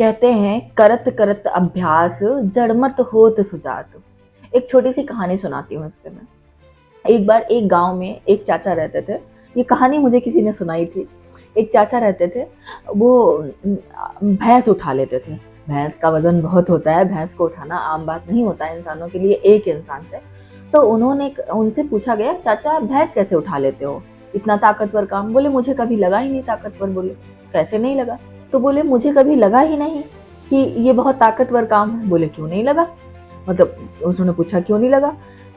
कहते हैं करत करत अभ्यास जड़मत होत सुजात। एक छोटी सी कहानी सुनाती हूँ इससे मैं। एक बार एक गांव में एक चाचा रहते थे। ये कहानी मुझे किसी ने सुनाई थी। एक चाचा रहते थे। वो भैंस उठा लेते थे। भैंस का वजन बहुत होता है, भैंस को उठाना आम बात नहीं होता है इंसानों के लिए, एक इंसान से। तो उन्होंने उनसे पूछा गया, चाचा भैंस कैसे उठा लेते हो, इतना ताकतवर काम। बोले मुझे कभी लगा ही नहीं ताकतवर। बोले कैसे नहीं लगा? तो बोले मुझे कभी लगा ही नहीं कि ये बहुत ताकतवर काम है। बोले क्यों नहीं लगा? मतलब उन्होंने पूछा क्यों नहीं लगा?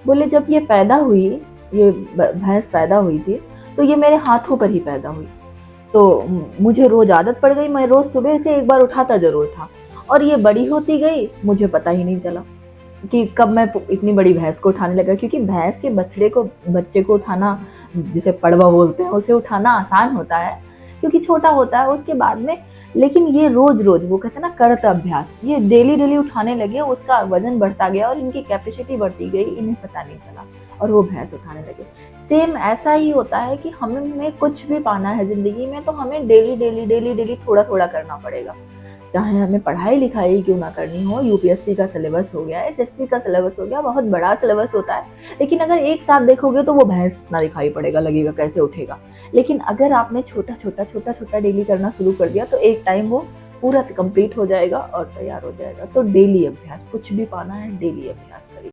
बोले जब ये पैदा हुई, ये भैंस पैदा हुई थी, तो ये मेरे हाथों पर ही पैदा हुई। तो मुझे रोज आदत पड़ गई, मैं रोज सुबह से एक बार उठाता जरूर था। और ये बड़ी होती गई, मुझे पता ही नहीं चला कि कब मैं इतनी बड़ी भैंस को उठाने लगा। क्योंकि भैंस के बच्चे को उठाना, जिसे पड़वा बोलते हैं, उसे उठाना आसान होता है क्योंकि छोटा होता है उसके बाद में। लेकिन ये रोज रोज, वो कहते हैं ना करत अभ्यास, ये डेली डेली उठाने लगे, उसका वजन बढ़ता गया और इनकी कैपेसिटी बढ़ती गई, इन्हें पता नहीं चला और वो भैंस उठाने लगे। सेम ऐसा ही होता है कि हमें कुछ भी पाना है जिंदगी में तो हमें डेली डेली डेली डेली थोड़ा थोड़ा करना पड़ेगा। चाहे हमें पढ़ाई लिखाई क्यों ना करनी हो, यूपीएससी का सिलेबस हो गया, एसएससी का सिलेबस हो गया, बहुत बड़ा सिलेबस होता है। लेकिन अगर एक साथ देखोगे तो वो भैंस ना दिखाई पड़ेगा, लगेगा कैसे उठेगा। लेकिन अगर आपने छोटा छोटा छोटा छोटा डेली करना शुरू कर दिया तो एक टाइम वो पूरा कंप्लीट हो जाएगा और तैयार हो जाएगा। तो डेली अभ्यास, कुछ भी पाना है डेली अभ्यास करिए।